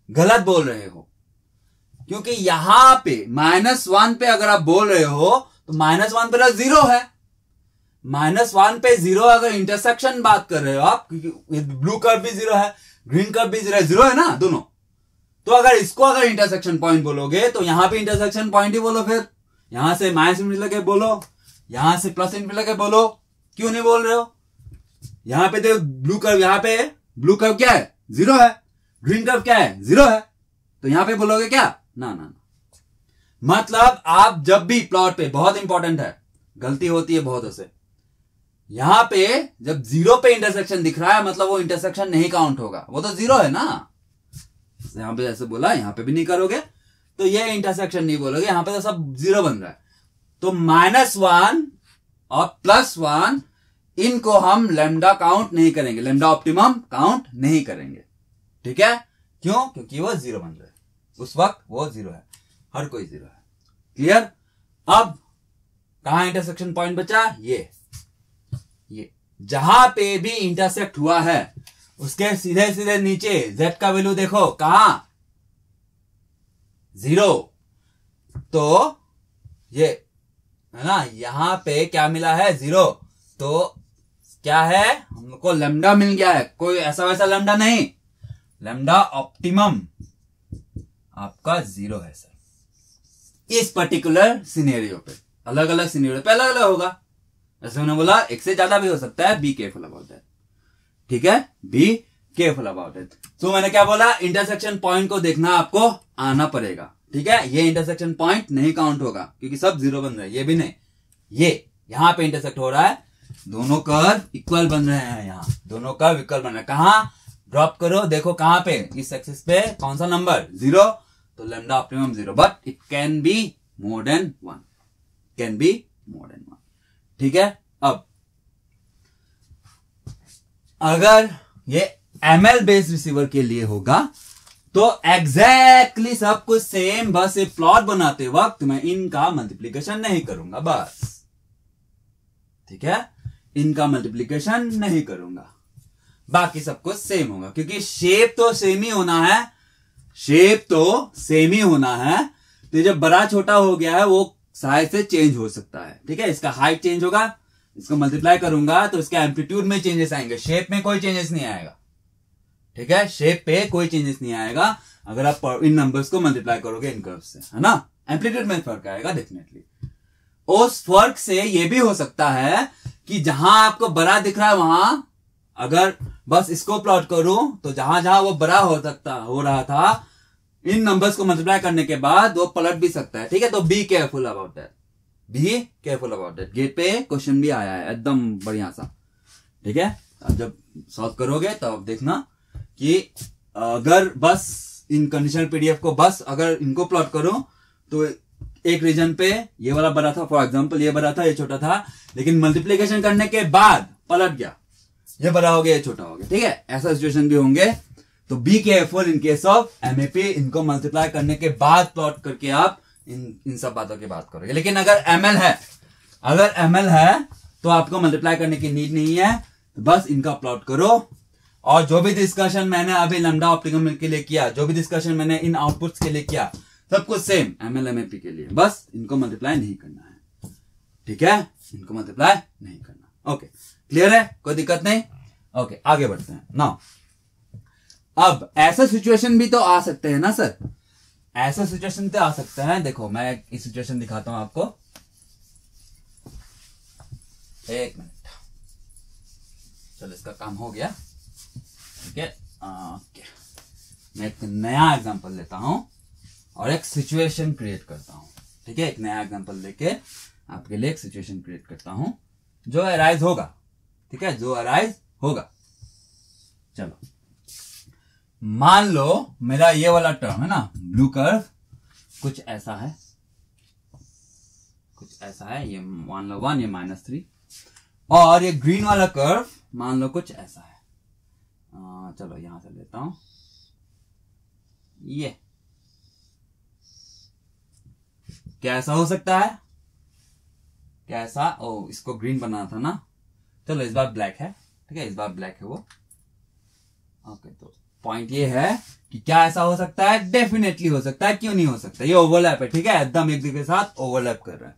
गलत बोल रहे हो, क्योंकि यहां पे -1 पे अगर आप बोल रहे हो तो -1 पे 0 है। -1 पे 0 अगर इंटरसेक्शन बात कर रहे हो आप, क्योंकि ब्लू कर्व भी 0 है, ग्रीन कर्व भी 0 है ना दोनों। तो अगर इसको अगर इंटरसेक्शन पॉइंट बोलोगे तो यहां पे इंटरसेक्शन पॉइंट ही बोलो, फिर यहां से माइनस इंफिनिटी लगे बोलो, यहां से प्लस इंफिनिटी लगे बोलो। क्यों नहीं बोल रहे हो? यहां पे देखो ब्लू कर्व, यहां पे ब्लू कर्व क्या है? 0 है। ग्रीन कर्व क्या है? 0 है। तो यहां पे बोलोगे क्या? ना। मतलब आप जब भी प्लॉट पे, बहुत इंपॉर्टेंट है, गलती होती है बहुतों से, यहां पे जब 0 पे इंटरसेक्शन दिख रहा है मतलब वो इंटरसेक्शन नहीं काउंट होगा, वो तो 0 है ना। यहां पे जैसे बोला, यहां पे भी नहीं करोगे तो ये इंटरसेक्शन नहीं बोलोगे, यहां पे तो सब 0 बन रहा है। तो -1 और +1 इनको हम लैम्डा काउंट नहीं करेंगे, लैम्डा ऑप्टिमम काउंट नहीं करेंगे। ठीक है, क्यों? क्योंकि वो 0 बन रहे हैं, उस वक्त वो 0 है, हर कोई 0 है। क्लियर? अब कहां इंटरसेक्शन पॉइंट बचा? ये जहां पे भी इंटरसेक्ट हुआ है उसके सीधे सीधे नीचे z का वैल्यू देखो, कहां? 0। तो ये है ना, यहां पे क्या मिला है? 0। तो क्या है? हमको लैम्डा मिल गया है, कोई ऐसा वैसा लैम्डा नहीं, लैम्डा ऑप्टिमम आपका 0 है सर। इस पर्टिकुलर सिनेरियो पे, अलग अलग सिनेरियो पे अलग अलग होगा। जैसे मैंने बोला एक से ज्यादा भी हो सकता है, बी केयरफुल अबाउट दैट। ठीक है, बी केयरफुल अबाउट इट। तो मैंने क्या बोला? इंटरसेक्शन पॉइंट को देखना आपको आना पड़ेगा। ठीक है, ये इंटरसेक्शन पॉइंट नहीं काउंट होगा क्योंकि सब 0 बन रहे हैं, ये भी नहीं, ये यहां पे इंटरसेक्ट हो रहा है, दोनों कर्व इक्वल बन रहे हैं, यहां दोनों कर्व इक्वल बन रहे हैं। कहां? ड्रॉप करो, देखो कहां पे, इस एक्सिस पे कौन सा नंबर? 0। तो lambda optimum 0, but it can be more than 1, can be more than 1। ठीक है, अब अगर ये एमएल बेस्ड रिसीवर के लिए होगा तो एग्जैक्टली सब कुछ सेम, बस ये प्लॉट बनाते वक्त मैं इनका मल्टीप्लीकेशन नहीं करूंगा बस। ठीक है, इनका मल्टीप्लीकेशन नहीं करूंगा, बाकी सब कुछ सेम होगा, क्योंकि शेप तो सेम ही होना है, शेप तो सेम ही होना है। तो जब बड़ा छोटा हो गया है वो साइज से चेंज हो सकता है। ठीक है, इसका हाइट चेंज होगा, इसको मल्टीप्लाई करूंगा तो इसका एम्पलीट्यूड में चेंजेस आएंगे, शेप में कोई चेंजेस नहीं आएगा। ठीक है, शेप पे कोई चेंजेस नहीं आएगा अगर आप इन नंबर्स को मल्टीप्लाई करोगे इन कर्व से, है ना। एम्पलीट्यूड में फर्क आएगा डेफिनेटली। उस फर्क से ये भी हो सकता है कि जहां आपको बड़ा दिख रहा है वहां अगर बस इसको प्लॉट करूं तो जहां जहां वो बड़ा हो रहा था, इन नंबर्स को मल्टीप्लाई करने के बाद वो पलट भी सकता है। ठीक है, तो be careful about that, be careful about that. GATE पे क्वेश्चन भी आया है एकदम बढ़िया सा। ठीक है, अब जब सॉल्व करोगे तो अब देखना कि अगर बस इन कंडीशनल पीडीएफ को बस अगर इनको प्लॉट करो तो एक रीजन पे ये वाला बड़ा था, फॉर एग्जांपल ये बड़ा था, ये छोटा था, लेकिन मल्टीप्लिकेशन करने के बाद पलट गया, ये बड़ा हो गया, ये छोटा हो गया। ठीक है, ऐसा सिचुएशन भी होंगे, तो be careful in case of MAP, इनको मल्टीप्लाई करने के बाद प्लॉट करके आप इन सब बातों की बात करोगे। लेकिन अगर एमएल है तो आपको मल्टीप्लाई करने की नीड नहीं है, तो बस इनका प्लॉट करो। और जो भी डिस्कशन मैंने अभी लैम्डा ऑप्टिमम के लिए किया, जो भी डिस्कशन मैंने इन आउटपुट्स के लिए किया, सब कुछ सेम एमएल एमएपी के लिए, बस इनको मल्टीप्लाई नहीं करना है। ठीक है, इनको मल्टीप्लाई नहीं करना। ओके, क्लियर है, कोई दिक्कत नहीं। ओके, आगे बढ़ते हैं। नाउ अब ऐसा सिचुएशन भी तो आ सकते हैं ना सर, ऐसा सिचुएशन तो आ सकते हैं। देखो मैं इस सिचुएशन दिखाता हूं आपको, एक मिनट। चलो इसका काम हो गया। ठीक है, ओके, मैं एक नया एग्जांपल लेता हूं और एक सिचुएशन क्रिएट करता हूं। ठीक है, एक नया एग्जांपल लेके आपके लिए एक सिचुएशन क्रिएट करता हूं जो अराइज होगा। ठीक है, जो अराइज होगा। चलो मान लो मेरा ये वाला टर्म है ना, ब्लू कर्व कुछ ऐसा है, ये मान लो 1, ये -3, और ये ग्रीन वाला कर्व मान लो कुछ ऐसा है। चलो यहां से लेता हूं, ये कैसा हो सकता है, कैसा, ओ इसको ग्रीन बनाना था ना, चलो इस बार ब्लैक है। ठीक है, इस बार ब्लैक है वो। ओके, तो पॉइंट ये है कि क्या ऐसा हो सकता है, डेफिनेटली हो सकता है, क्यों नहीं हो सकता, ये ओवरलैप है। ठीक है, एकदम एक दूसरे के साथ ओवरलैप कर रहा है,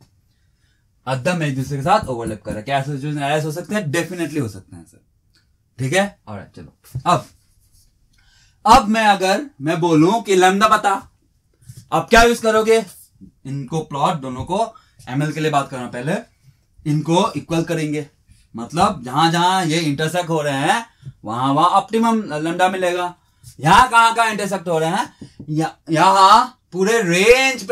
एकदम एक दूसरे के साथ ओवरलैप कर रहा है। क्या ऐसा सिचुएशन अराइज हो सकते हैं, डेफिनेटली हो सकते हैं सर। ठीक है, ऑलराइट, चलो अब मैं बोलूं कि लैम्डा बता, अब क्या यूज करोगे, इनको प्लॉट, दोनों को एमएल के लिए बात करना, पहले इनको इक्वल करेंगे, मतलब जहां जहां ये इंटरसेक्ट हो रहे हैं वहां ऑप्टिमम लैम्डा मिलेगा। यहां कहां इंटरसेक्ट हो रहे हैं, यहां पूरे रेंज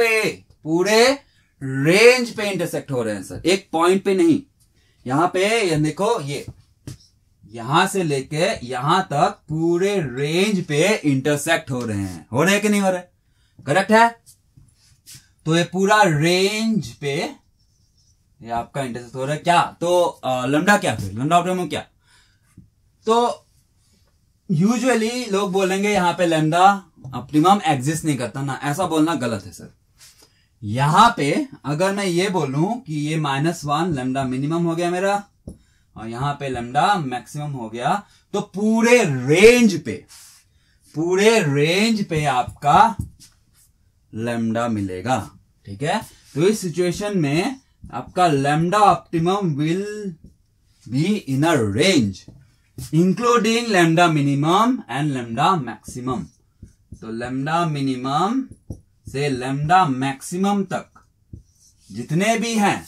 पे इंटरसेक्ट हो रहे हैं सर, एक पॉइंट पे नहीं। यहां पे ये देखो, ये यहां से लेके यहां तक पूरे रेंज पे इंटरसेक्ट हो रहे हैं कि नहीं हो रहे, करेक्ट है। तो ये पूरा रेंज पे ये आपका इंटरसेक्ट हो रहा है क्या, तो लैम्डा क्या, फिर लैम्डा ऑप्टिमम क्या, तो यूजुअली लोग बोलेंगे यहां पे लैम्डा ऑप्टिमम एग्जिस्ट नहीं करता ना, ऐसा बोलना गलत है सर। यहां पे अगर मैं ये बोलूं कि ये -1 लैम्डा मिनिमम हो गया मेरा, और यहां पे लैम्डा मैक्सिमम हो गया, तो पूरे रेंज पे आपका लैम्डा मिलेगा। ठीक है, तो इस सिचुएशन में आपका lambda optimum will be in a range including lambda minimum and lambda maximum. तो लैम्डा मिनिमम से लैम्डा मैक्सिमम तक जितने भी हैं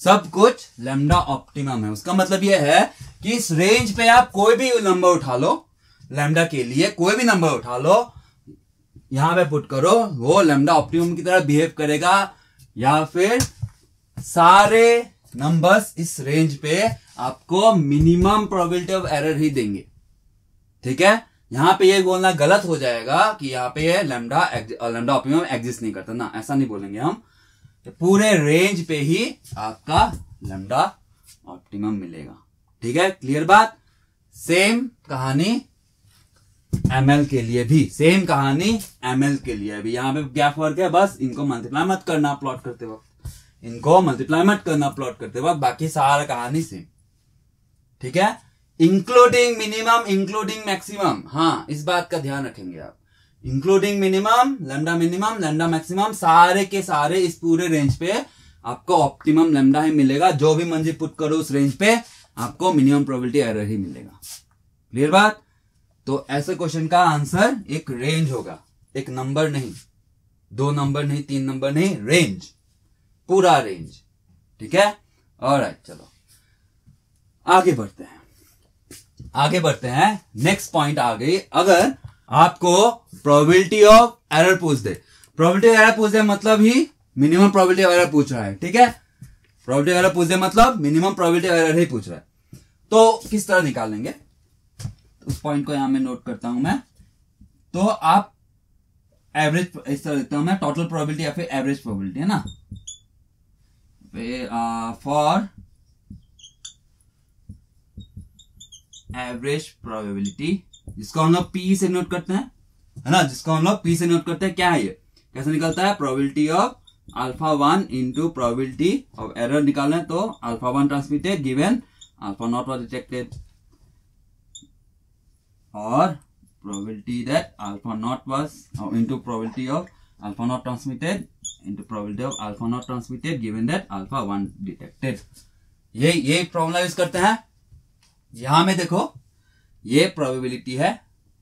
सब कुछ लैम्डा ऑप्टिमम है। उसका मतलब यह है कि इस रेंज पे आप कोई भी नंबर उठा लो, लैम्डा के लिए कोई भी नंबर उठा लो, यहां पे पुट करो, वो लैम्डा ऑप्टिमम की तरह बिहेव करेगा, या फिर सारे नंबर्स इस रेंज पे आपको मिनिमम प्रोबेबिलिटी ऑफ एरर ही देंगे। ठीक है, यहां पे ये बोलना गलत हो जाएगा कि यहां पे लैम्डा ऑप्टिमम एग्जिस्ट नहीं करता ना, ऐसा नहीं बोलेंगे हम। तो पूरे रेंज पे ही आपका लैम्डा ऑप्टिमम मिलेगा। ठीक है, क्लियर बात। सेम कहानी एमएल के लिए भी, यहां पे क्या फर्क है, बस इनको मल्टीप्लाई मत करना प्लॉट करते वक्त, बाकी सारा कहानी सेम। ठीक है, इंक्लूडिंग मिनिमम, इंक्लूडिंग मैक्सिमम, हाँ इस बात का ध्यान रखेंगे आप। इंक्लूडिंग मिनिमम, लैम्डा मैक्सिमम, सारे के सारे इस पूरे रेंज पे आपको ऑप्टिमम लैम्डा ही मिलेगा। जो भी मंजिल पुट करो उस रेंज पे आपको मिनिमम प्रोबेबिलिटी एरर ही मिलेगा। क्लियर बात। तो ऐसे क्वेश्चन का आंसर एक रेंज होगा, एक नंबर नहीं, 2 नंबर नहीं, 3 नंबर नहीं, रेंज, पूरा रेंज। ठीक है, ऑलराइट, चलो आगे बढ़ते हैं। नेक्स्ट पॉइंट आ गई, अगर आपको प्रोबेबिलिटी ऑफ एरर पूछ दे, मतलब ही मिनिमम प्रोबेबिलिटी ऑफ एरर पूछ रहा है। ठीक है, प्रोबेबिलिटी एरर पूछ दे मतलब मिनिमम प्रोबेबिलिटी एरर ही पूछ रहा है। तो किस तरह निकालेंगे, उस पॉइंट को यहां में नोट करता हूं मैं। तो आप एवरेज इस तरह देता हूं मैं, टोटल प्रोबेबिलिटी या फिर एवरेज प्रोबेबिलिटी, है ना, फॉर एवरेज प्रोबेबिलिटी जिसको हम लोग पी से नोट करते हैं, है ना, जिसको हम लोग पी से नोट करते हैं। क्या है ये, कैसे निकलता है, probability of alpha 1 into probability of error निकालना है, तो alpha 1 transmitted given alpha not was detected, और probability that alpha naught was into probability of alpha naught transmitted into probability of alpha naught transmitted given that alpha 1 detected। ये problem use करते हैं। यहां में देखो ये प्रोबेबिलिटी है,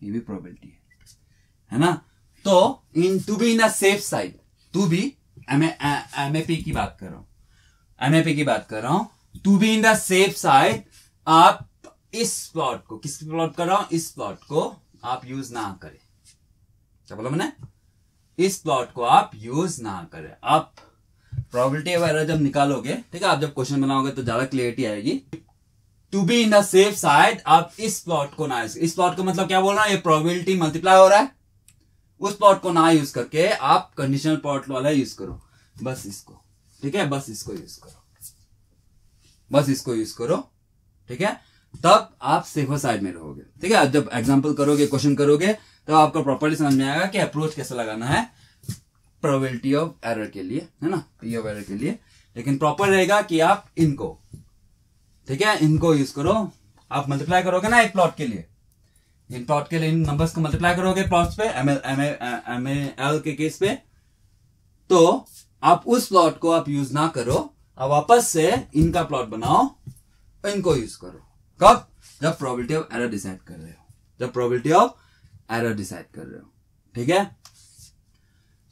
ये भी प्रोबेबिलिटी है ना। तो in to be in the safe side, to be MAP की बात कर रहा हूं, एमएपी की बात कर रहा हूं, to be in the safe side आप इस प्लॉट को, किस प्लॉट कर रहा हूं, इस प्लॉट को आप यूज ना करें। क्या बोला मैंने, इस प्लॉट को आप यूज ना करें। आप प्रोबेबिलिटी ऑफ एरर जब निकालोगे, ठीक है, आप जब क्वेश्चन बनाओगे तो ज्यादा क्लियरिटी आएगी। To be in the safe side आप इस प्लॉट को ना, इस प्लॉट को मतलब क्या बोल रहा है, ये प्रोबेबिलिटी मल्टीप्लाई हो रहा है, उस प्लॉट को ना यूज करके आप कंडीशनल प्लॉट वाला यूज करो, बस इसको, ठीक है, बस इसको यूज करो, बस इसको यूज करो, ठीक है, तब आप सेफर साइड में रहोगे। ठीक है, जब एग्जांपल करोगे, क्वेश्चन करोगे, तो आपको प्रॉपर्ली समझ में आएगा कि अप्रोच कैसे लगाना है प्रोबेबिलिटी ऑफ एरर के लिए, है ना, पी ऑफ एरर के लिए। लेकिन प्रॉपर रहेगा कि आप इनको, ठीक है, इनको यूज करो। आप मल्टीप्लाई करोगे ना एक प्लॉट के लिए, इन प्लॉट के लिए इन नंबर्स को मल्टीप्लाई करोगे प्लॉट्स पे, एमएल के केस पे, तो आप उस प्लॉट को आप यूज ना करो, आप वापस से इनका प्लॉट बनाओ, इनको यूज करो। कब, जब प्रोबेबिलिटी ऑफ एरर डिसाइड कर रहे हो, जब प्रोबेबिलिटी ऑफ एरर डिसाइड कर रहे हो, ठीक है।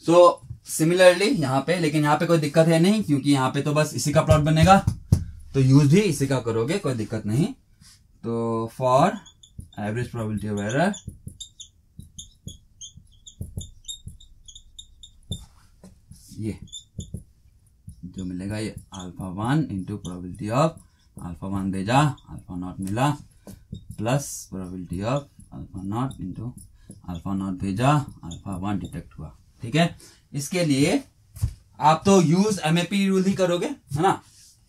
सो सिमिलरली यहां पे, लेकिन यहां पे कोई दिक्कत है नहीं, क्योंकि यहां पे तो बस इसी का प्लॉट बनेगा, तो यूज भी इसी का करोगे, कोई दिक्कत नहीं। तो for average probability of error, ये जो मिलेगा ये alpha 1 into probability of alpha 1 भेजा, अल्फा नॉट मिला, plus probability of alpha not into alpha not भेजा, अल्फा 1 डिटेक्ट हुआ। ठीक है, इसके लिए आप तो यूज एमएपी रूल ही करोगे, है ना।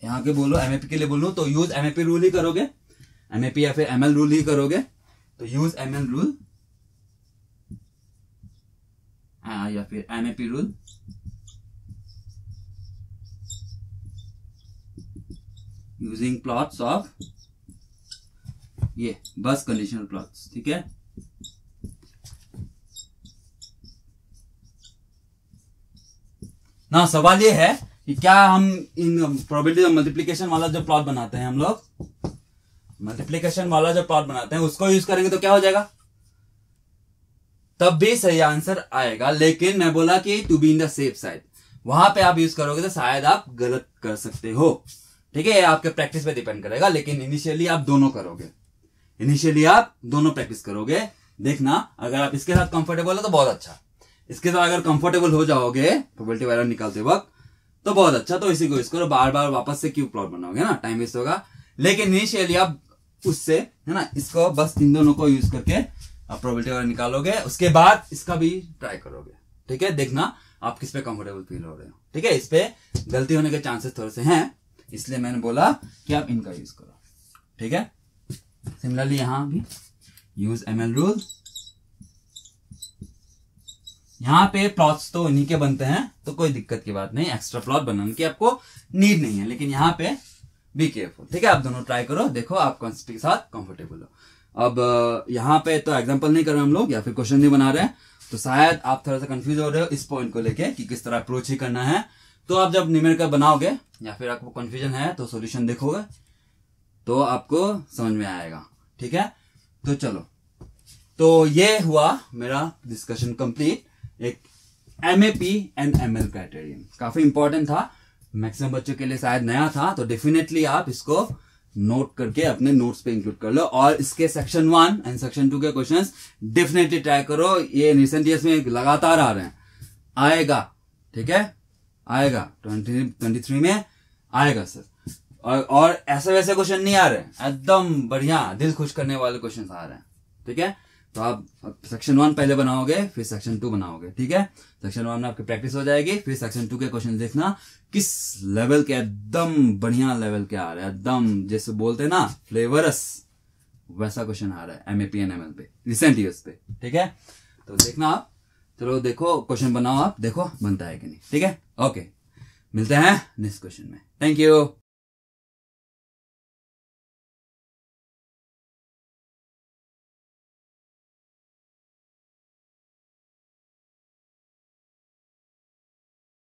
यहां के बोलो एमएपी के लिए बोलूं तो यूज एमएपी रूल ही करोगे, एमएपी या फिर एमएल रूल ही करोगे, तो यूज एमएल रूल या फिर MAP rule, using plots of ये बस कंडीशनल प्लॉट्स। ठीक है, ना सवाल ये है कि क्या हम इन प्रोबेबिलिटी मल्टीप्लीकेशन वाला जो प्लॉट बनाते हैं, हम लोग मल्टीप्लीकेशन वाला जो प्लॉट बनाते हैं उसको यूज करेंगे तो क्या हो जाएगा, तब भी सही आंसर आएगा। लेकिन मैं बोला कि to be in the safe side, वहां पे आप यूज करोगे तो शायद आप गलत कर सकते हो। ठीक है, आपके प्रैक्टिस पे डिपेंड करेगा, लेकिन इनिशियली आप दोनों करोगे, इनिशियली आप दोनों प्रैक्टिस करोगे। देखना, अगर आप इसके साथ कंफर्टेबल हो तो बहुत अच्छा, इसके साथ अगर कंफर्टेबल हो जाओगे प्रोबेबिलिटी वाला निकालते वक्त तो बहुत अच्छा, तो इसी को यूज करो। बार बार वापस से क्यों प्लॉट बनाओगे ना, टाइम वेस्ट होगा। लेकिन इनिशियली आप उससे, है ना, इसको बस इन दोनों को यूज करके आप प्रोबेबिलिटी वाला निकालोगे, उसके बाद इसका भी ट्राई करोगे। ठीक है, देखना आप किस पे कंफर्टेबल फील हो रहे हो। ठीक है, इस पे गलती होने के चांसेस थोड़े से हैं, इसलिए मैंने बोला कि आप इनका यूज करो। ठीक है, सिमिलरली यहां भी यूज एमएल रूल, यहां पे प्लॉट्स तो इन्हीं के बनते हैं, तो कोई दिक्कत की बात नहीं, एक्स्ट्रा प्लॉट बनाने की आपको नीड नहीं है। लेकिन यहां पे बी केयरफुल। ठीक है, आप दोनों ट्राई करो, देखो आप कौन से के साथ कंफर्टेबल हो। अब यहां पे तो एग्जांपल नहीं कर रहे हम लोग, या फिर क्वेश्चन नहीं बना रहे हैं, तो शायद आप थोड़ा सा कंफ्यूज हो रहे हो इस पॉइंट को लेके कि किस तरह अप्रोच ही करना है। तो आप जब न्यूमेरिकल बनाओगे या फिर आपको कंफ्यूजन है तो सॉल्यूशन देखोगे तो आपको समझ में आएगा। ठीक है, तो चलो, तो ये हुआ मेरा डिस्कशन कंप्लीट, एक एमएपी एंड एमएल क्राइटेरियन, काफी इंपॉर्टेंट था, मैक्सिमम बच्चों के लिए शायद नया था, तो डेफिनेटली आप इसको नोट करके अपने नोट्स पे इंक्लूड कर लो। और इसके सेक्शन 1 एंड सेक्शन 2 के क्वेश्चंस डेफिनेटली ट्राई करो, ये रिसेंट ईयर्स में लगातार आ रहे हैं, आएगा। ठीक है, आएगा 2023 में आएगा सर। और ऐसे वैसे क्वेश्चन नहीं आ रहे हैं, एकदम बढ़िया दिल खुश करने वाले क्वेश्चन आ रहे हैं। ठीक है, तो आप सेक्शन 1 पहले बनाओगे, फिर सेक्शन 2 बनाओगे। ठीक है, सेक्शन 1 में आपकी प्रैक्टिस हो जाएगी, फिर सेक्शन 2 के क्वेश्चन देखना किस लेवल के, एकदम बढ़िया लेवल के आ रहे हैं, एकदम जैसे बोलते हैं ना फ्लेवरस, वैसा क्वेश्चन आ रहा है एमएपी एंड एमएल पे रिसेंट ईयर्स पे, ठीक है। तो देखना आप, चलो देखो क्वेश्चन बनाओ आप, देखो बनता है कि नहीं, ठीक है। ओके, मिलते हैं नेक्स्ट क्वेश्चन में। Thank you.